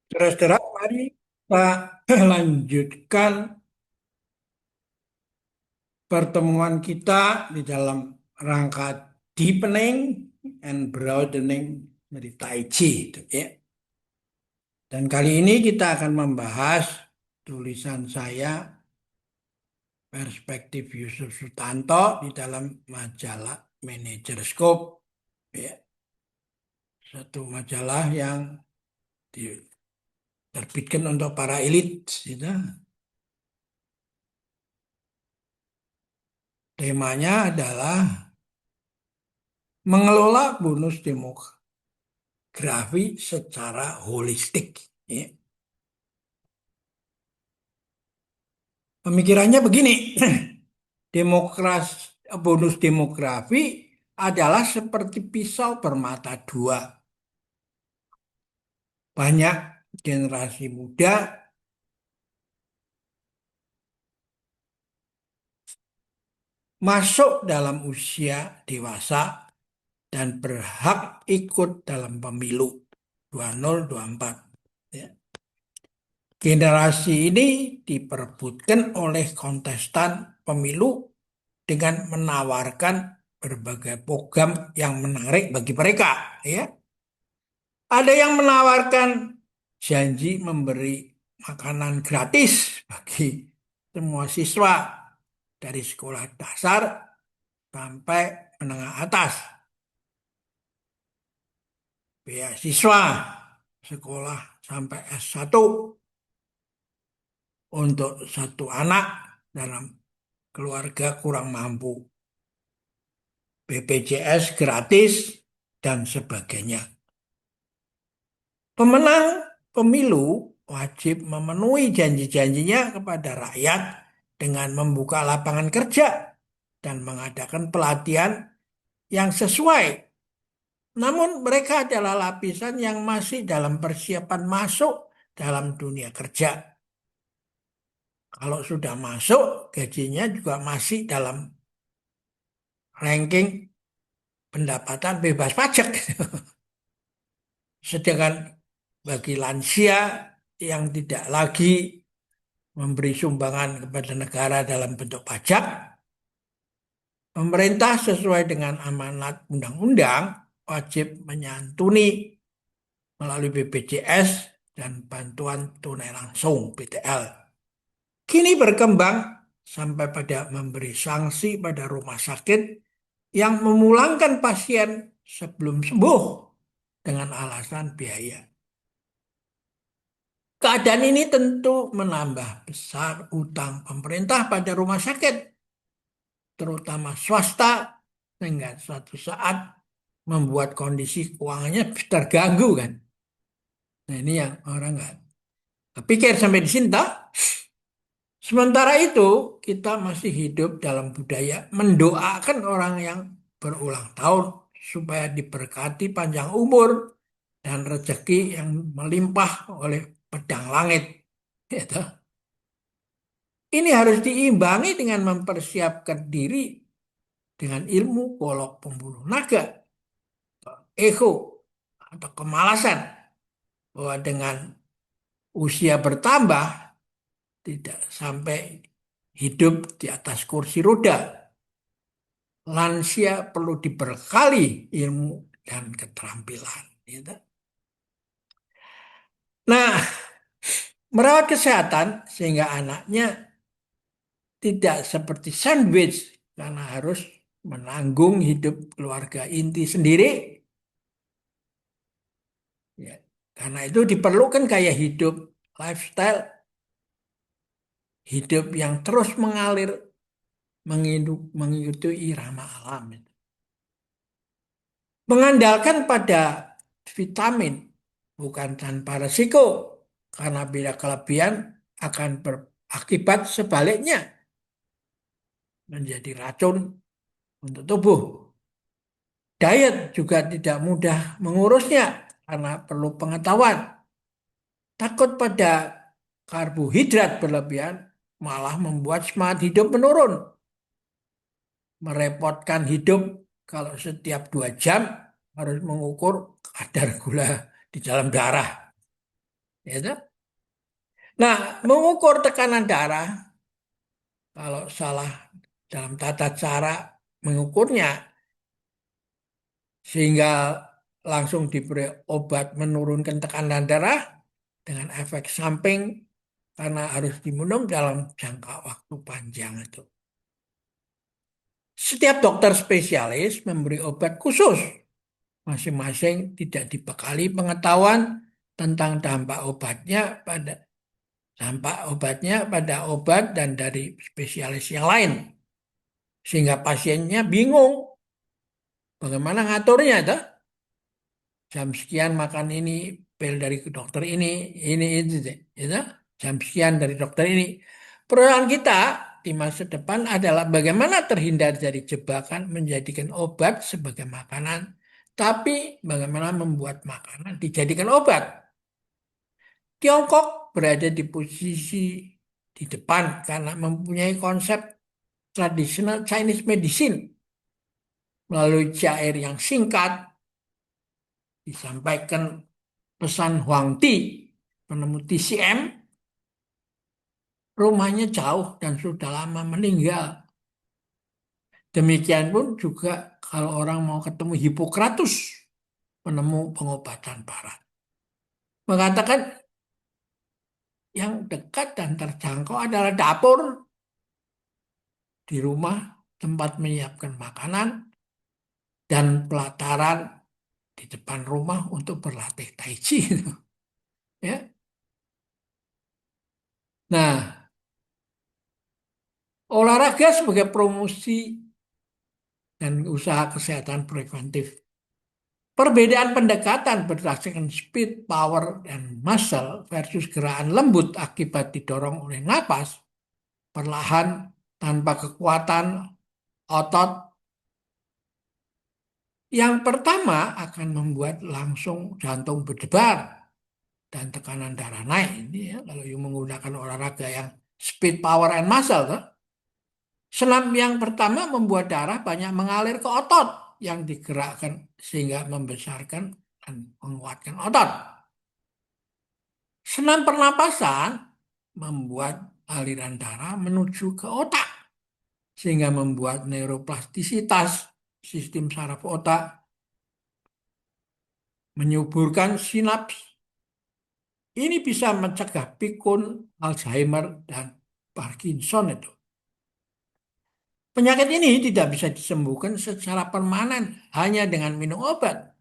Saudara-saudara, mari kita lanjutkan pertemuan kita di dalam rangka deepening and broadening dari Tai Chi, itu ya. Dan kali ini kita akan membahas tulisan saya Perspektif Yusuf Sutanto di dalam majalah Manager Scope, ya. Satu majalah yang diterbitkan untuk para elit, gitu. Temanya adalah mengelola bonus demografi secara holistik. Ya. Pemikirannya begini, bonus demografi adalah seperti pisau bermata dua. Banyak generasi muda masuk dalam usia dewasa dan berhak ikut dalam pemilu 2024. Ya. Generasi ini diperebutkan oleh kontestan pemilu dengan menawarkan berbagai program yang menarik bagi mereka. Ya. Ada yang menawarkan janji memberi makanan gratis bagi semua siswa dari sekolah dasar sampai menengah atas. Beasiswa sekolah sampai S1 untuk satu anak dalam keluarga kurang mampu. BPJS gratis dan sebagainya. Pemenang pemilu wajib memenuhi janji-janjinya kepada rakyat dengan membuka lapangan kerja dan mengadakan pelatihan yang sesuai. Namun mereka adalah lapisan yang masih dalam persiapan masuk dalam dunia kerja. Kalau sudah masuk, gajinya juga masih dalam ranking pendapatan bebas pajak. Sedangkan bagi lansia yang tidak lagi memberi sumbangan kepada negara dalam bentuk pajak, pemerintah sesuai dengan amanat undang-undang wajib menyantuni melalui BPJS dan bantuan tunai langsung (BTL). Kini berkembang sampai pada memberi sanksi pada rumah sakit yang memulangkan pasien sebelum sembuh dengan alasan biaya. Keadaan ini tentu menambah besar utang pemerintah pada rumah sakit, terutama swasta, sehingga suatu saat membuat kondisi keuangannya terganggu kan. Nah ini yang orang nggak kepikir sampai di sini tak? Sementara itu kita masih hidup dalam budaya mendoakan orang yang berulang tahun supaya diberkati panjang umur dan rezeki yang melimpah oleh pedang langit. Gitu. Ini harus diimbangi dengan mempersiapkan diri dengan ilmu golok pembuluh naga, ego, atau kemalasan. Bahwa dengan usia bertambah, tidak sampai hidup di atas kursi roda. Lansia perlu diberkali ilmu dan keterampilan. Gitu. Nah, merawat kesehatan sehingga anaknya tidak seperti sandwich karena harus menanggung hidup keluarga inti sendiri. Ya, karena itu diperlukan gaya hidup, lifestyle, hidup yang terus mengalir, mengikuti irama alam. Mengandalkan pada vitamin, bukan tanpa resiko, karena bila kelebihan akan berakibat sebaliknya, menjadi racun untuk tubuh. Diet juga tidak mudah mengurusnya, karena perlu pengetahuan. Takut pada karbohidrat berlebihan malah membuat semangat hidup menurun. Merepotkan hidup kalau setiap 2 jam harus mengukur kadar gula di dalam darah. Ya toh? Nah, mengukur tekanan darah kalau salah dalam tata cara mengukurnya sehingga langsung diberi obat menurunkan tekanan darah dengan efek samping karena harus diminum dalam jangka waktu panjang itu. Setiap dokter spesialis memberi obat khusus, masing-masing tidak dibekali pengetahuan tentang dampak obatnya pada obat dan dari spesialis yang lain, sehingga pasiennya bingung bagaimana ngaturnya, toh? Jam sekian makan ini, pil dari dokter ini itu, gitu. Jam sekian dari dokter ini. Peran kita di masa depan adalah bagaimana terhindar dari jebakan menjadikan obat sebagai makanan, tapi bagaimana membuat makanan dijadikan obat. Tiongkok berada di posisi di depan karena mempunyai konsep tradisional Chinese medicine melalui syair yang singkat disampaikan pesan Huang Ti, penemu TCM, rumahnya jauh dan sudah lama meninggal. Demikian pun juga kalau orang mau ketemu Hippocratus, penemu pengobatan barat. Mengatakan yang dekat dan terjangkau adalah dapur di rumah, tempat menyiapkan makanan, dan pelataran di depan rumah untuk berlatih tai chi. Ya. Nah, olahraga sebagai promosi dan usaha kesehatan preventif. Perbedaan pendekatan berdasarkan speed, power, dan muscle versus gerakan lembut akibat didorong oleh napas, perlahan, tanpa kekuatan otot. Yang pertama akan membuat langsung jantung berdebar dan tekanan darah naik. Ini ya, kalau you menggunakan olahraga yang speed, power, and muscle. Tuh. Senam yang pertama membuat darah banyak mengalir ke otot yang digerakkan sehingga membesarkan dan menguatkan otot. Senam pernapasan membuat aliran darah menuju ke otak sehingga membuat neuroplastisitas sistem saraf otak menyuburkan sinaps. Ini bisa mencegah pikun, Alzheimer, dan Parkinson itu. Penyakit ini tidak bisa disembuhkan secara permanen hanya dengan minum obat.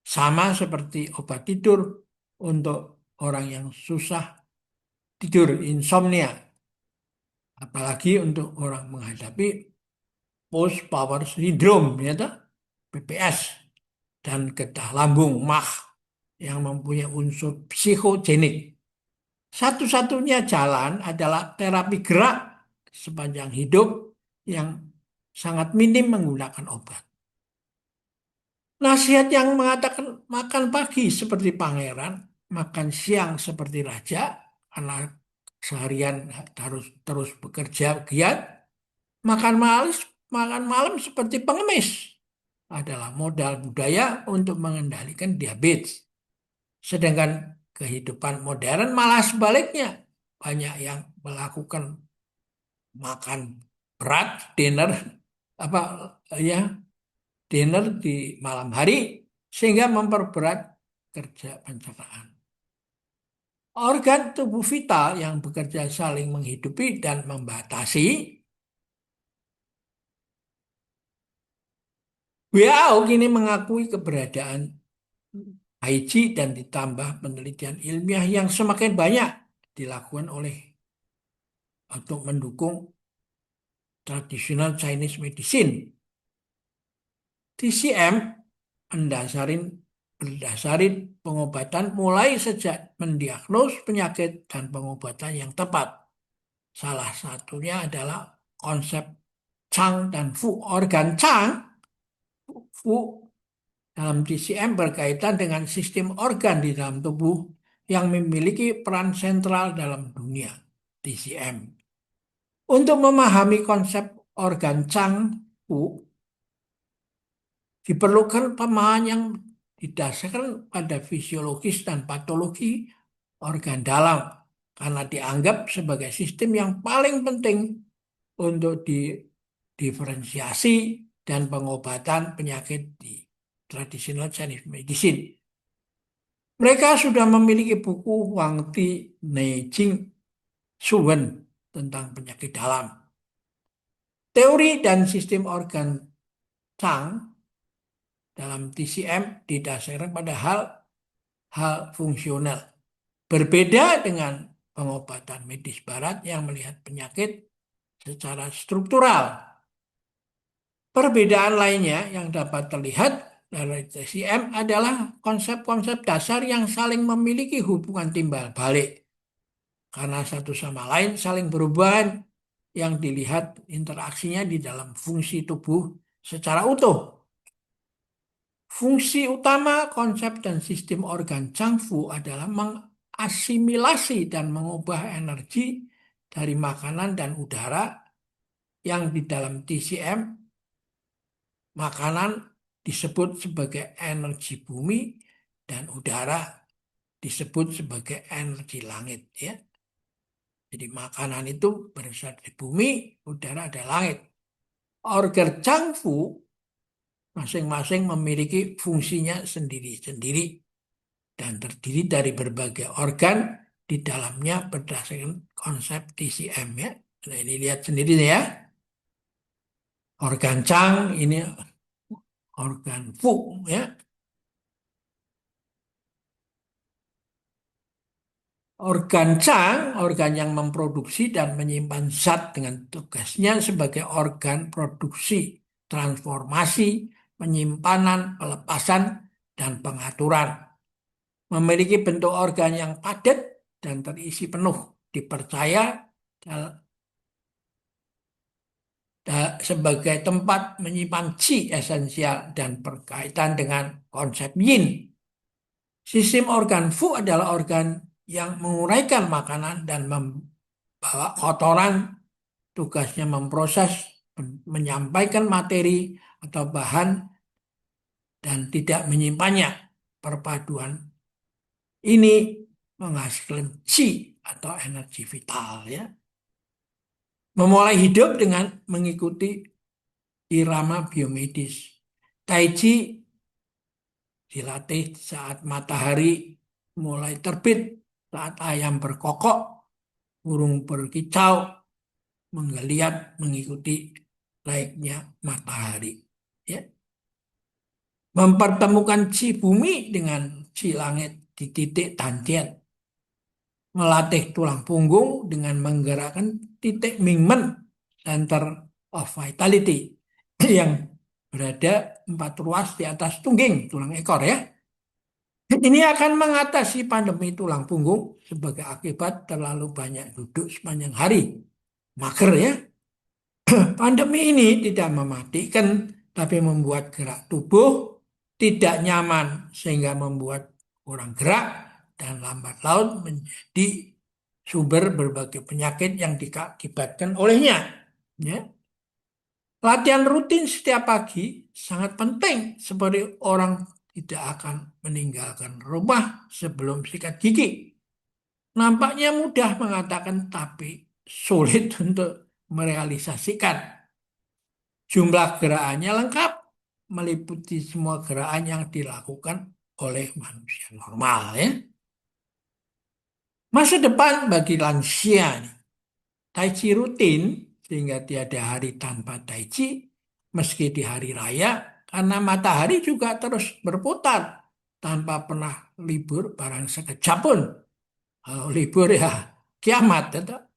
Sama seperti obat tidur untuk orang yang susah tidur, insomnia. Apalagi untuk orang menghadapi post power syndrome, ya toh? PPS, dan getah lambung MAH yang mempunyai unsur psikogenik. Satu-satunya jalan adalah terapi gerak sepanjang hidup yang sangat minim menggunakan obat. Nasihat yang mengatakan makan pagi seperti pangeran, makan siang seperti raja, karena seharian harus terus bekerja giat, makan malam seperti pengemis adalah modal budaya untuk mengendalikan diabetes. Sedangkan kehidupan modern malah sebaliknya. Banyak yang melakukan makan berat, dinner, apa ya, dinner di malam hari sehingga memperberat kerja pencernaan. Organ tubuh vital yang bekerja saling menghidupi dan membatasi. WHO kini mengakui keberadaan Haiji dan ditambah penelitian ilmiah yang semakin banyak dilakukan oleh untuk mendukung tradisional Chinese medicine. TCM berdasari pengobatan mulai sejak mendiagnos penyakit dan pengobatan yang tepat. Salah satunya adalah konsep Chang dan Fu. Organ Chang, Fu dalam TCM berkaitan dengan sistem organ di dalam tubuh yang memiliki peran sentral dalam dunia TCM. Untuk memahami konsep organ Chang Fu, diperlukan pemahaman yang didasarkan pada fisiologis dan patologi organ dalam karena dianggap sebagai sistem yang paling penting untuk diferensiasi dan pengobatan penyakit di traditional Chinese medicine. Mereka sudah memiliki buku Wang Ti Neijing Suwen tentang penyakit dalam. Teori dan sistem organ Chang dalam TCM didasarkan pada hal fungsional. Berbeda dengan pengobatan medis barat yang melihat penyakit secara struktural. Perbedaan lainnya yang dapat terlihat dari TCM adalah konsep-konsep dasar yang saling memiliki hubungan timbal balik. Karena satu sama lain saling berhubungan yang dilihat interaksinya di dalam fungsi tubuh secara utuh. Fungsi utama konsep dan sistem organ Changfu adalah mengasimilasi dan mengubah energi dari makanan dan udara yang di dalam TCM makanan disebut sebagai energi bumi dan udara disebut sebagai energi langit ya. Jadi makanan itu berasal dari bumi, udara ada langit. Organ Changfu masing-masing memiliki fungsinya sendiri-sendiri dan terdiri dari berbagai organ di dalamnya berdasarkan konsep TCM ya. Nah, ini lihat sendiri ya. Organ Chang ini organ Fu ya. Organ Chang, organ yang memproduksi dan menyimpan zat dengan tugasnya sebagai organ produksi, transformasi, penyimpanan, pelepasan, dan pengaturan. Memiliki bentuk organ yang padat dan terisi penuh, dipercaya sebagai tempat menyimpan qi esensial dan berkaitan dengan konsep yin. Sistem organ Fu adalah organ yang menguraikan makanan dan membawa kotoran, tugasnya memproses, menyampaikan materi atau bahan dan tidak menyimpannya. Perpaduan ini menghasilkan qi atau energi vital ya. Memulai hidup dengan mengikuti irama biomedis. Tai Chi dilatih saat matahari mulai terbit, saat ayam berkokok, burung berkicau, menggeliat mengikuti naiknya matahari. Ya. Mempertemukan chi bumi dengan chi langit di titik tangkiat. Melatih tulang punggung dengan menggerakkan titik Mingmen, Center of Vitality, yang berada 4 ruas di atas tungging, tulang ekor ya. Ini akan mengatasi pandemi tulang punggung sebagai akibat terlalu banyak duduk sepanjang hari. Mager ya. Pandemi ini tidak mematikan, tapi membuat gerak tubuh tidak nyaman sehingga membuat kurang gerak dan lambat laun menjadi sumber berbagai penyakit yang diakibatkan olehnya. Ya. Latihan rutin setiap pagi sangat penting seperti orang tidak akan meninggalkan rumah sebelum sikat gigi. Nampaknya mudah mengatakan tapi sulit untuk merealisasikan. Jumlah gerakannya lengkap, meliputi semua gerakan yang dilakukan oleh manusia normal ya. Masa depan bagi lansia nih. Tai Chi rutin sehingga tiada hari tanpa Tai Chi meski di hari raya karena matahari juga terus berputar tanpa pernah libur barang sekejap pun. Kalau libur ya kiamat tetap.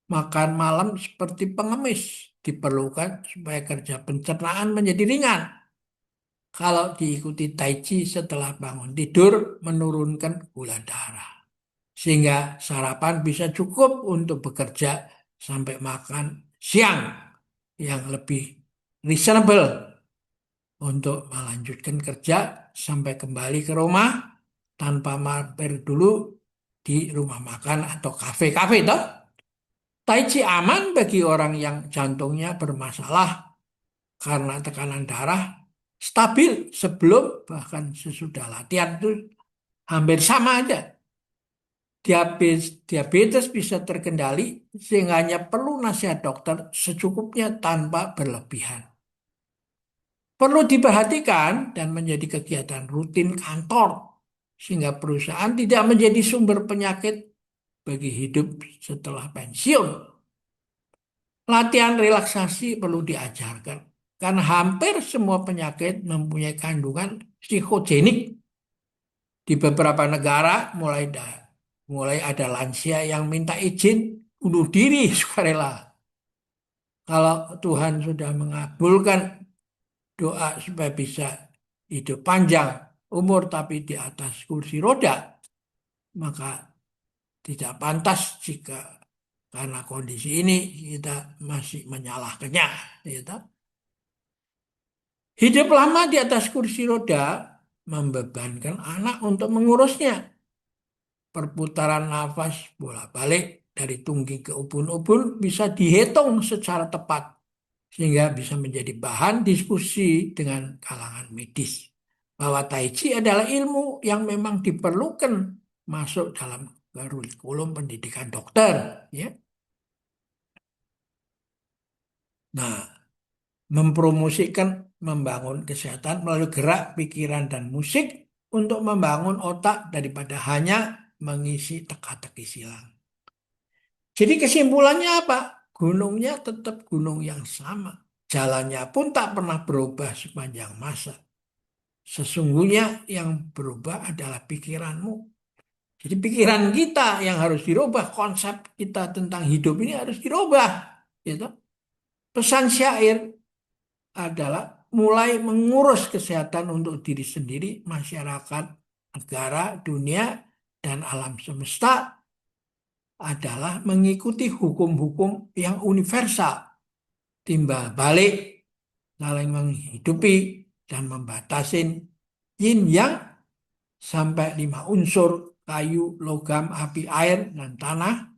Makan malam seperti pengemis diperlukan supaya kerja pencernaan menjadi ringan. Kalau diikuti Tai Chi setelah bangun tidur menurunkan gula darah. Sehingga sarapan bisa cukup untuk bekerja sampai makan siang yang lebih reasonable untuk melanjutkan kerja sampai kembali ke rumah tanpa mampir dulu di rumah makan atau kafe-kafe toh. Tai Chi aman bagi orang yang jantungnya bermasalah karena tekanan darah stabil sebelum bahkan sesudah latihan itu hampir sama aja. Diabetes bisa terkendali sehingga hanya perlu nasihat dokter secukupnya tanpa berlebihan. Perlu diperhatikan dan menjadi kegiatan rutin kantor sehingga perusahaan tidak menjadi sumber penyakit bagi hidup setelah pensiun. Latihan relaksasi perlu diajarkan karena hampir semua penyakit mempunyai kandungan psikogenik. Di beberapa negara mulai ada lansia yang minta izin bunuh diri sukarela. Kalau Tuhan sudah mengabulkan doa supaya bisa hidup panjang umur tapi di atas kursi roda, maka tidak pantas jika karena kondisi ini kita masih menyalahkannya. Gitu. Hidup lama di atas kursi roda membebankan anak untuk mengurusnya. Perputaran nafas bolak-balik dari tunggi ke ubun-ubun bisa dihitung secara tepat sehingga bisa menjadi bahan diskusi dengan kalangan medis. Bahwa Tai Chi adalah ilmu yang memang diperlukan masuk dalam kurikulum pendidikan dokter. Ya. Nah, mempromosikan membangun kesehatan melalui gerak, pikiran, dan musik untuk membangun otak daripada hanya mengisi teka-teki silang. Jadi kesimpulannya apa? Gunungnya tetap gunung yang sama. Jalannya pun tak pernah berubah sepanjang masa. Sesungguhnya yang berubah adalah pikiranmu. Jadi pikiran kita yang harus dirubah, konsep kita tentang hidup ini harus dirubah. Gitu. Pesan syair adalah mulai mengurus kesehatan untuk diri sendiri, masyarakat, negara, dunia, dan alam semesta adalah mengikuti hukum-hukum yang universal, timbal balik, saling menghidupi, dan membatasin yin yang sampai 5 unsur, kayu, logam, api, air, dan tanah,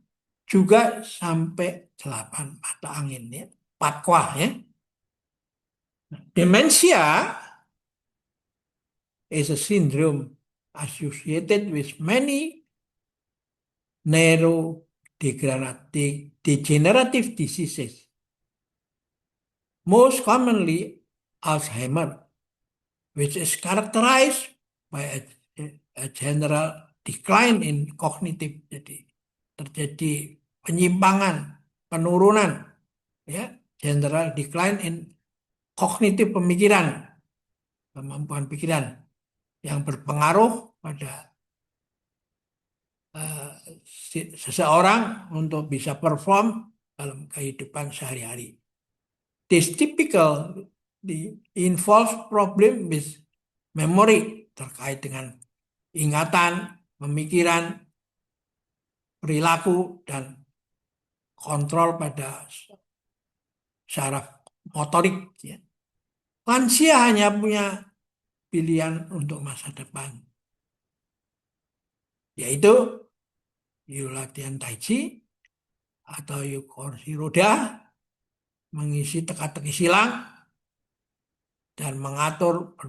juga sampai 8 mata angin, ya. 4 kuah, ya. Demensia is a syndrome associated with many neurodegenerative diseases, most commonly Alzheimer, which is characterized by a general decline in cognitive, jadi terjadi penyimpangan, penurunan, ya, general decline in cognitive pemikiran, kemampuan pikiran yang berpengaruh pada seseorang untuk bisa perform dalam kehidupan sehari-hari. This typical involves problem with memory terkait dengan ingatan, pemikiran, perilaku, dan kontrol pada saraf motorik. Ya. Lansia hanya punya pilihan untuk masa depan, yaitu yuk latihan Tai Chi atau yuk kursi roda, mengisi teka-teki silang, dan mengatur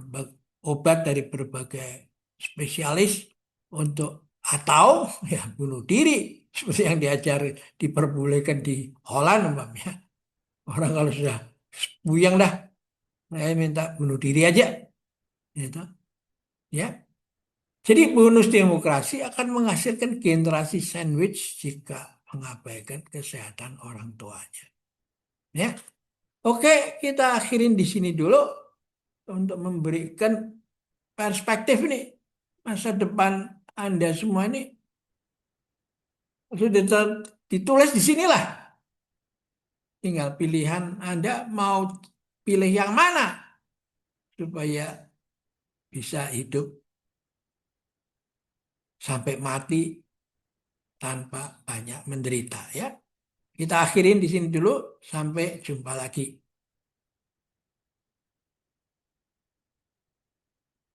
obat dari berbagai spesialis untuk atau ya bunuh diri seperti yang diajar diperbolehkan di Holland umpamanya. Orang kalau sudah buyang dah, saya minta bunuh diri aja, gitu. Ya. Jadi bonus demokrasi akan menghasilkan generasi sandwich jika mengabaikan kesehatan orang tuanya. Ya. Oke, kita akhirin di sini dulu untuk memberikan perspektif nih masa depan Anda semua ini sudah ditulis di sinilah. Tinggal pilihan Anda mau pilih yang mana supaya bisa hidup sampai mati tanpa banyak menderita, ya. Kita akhirin di sini dulu, sampai jumpa lagi.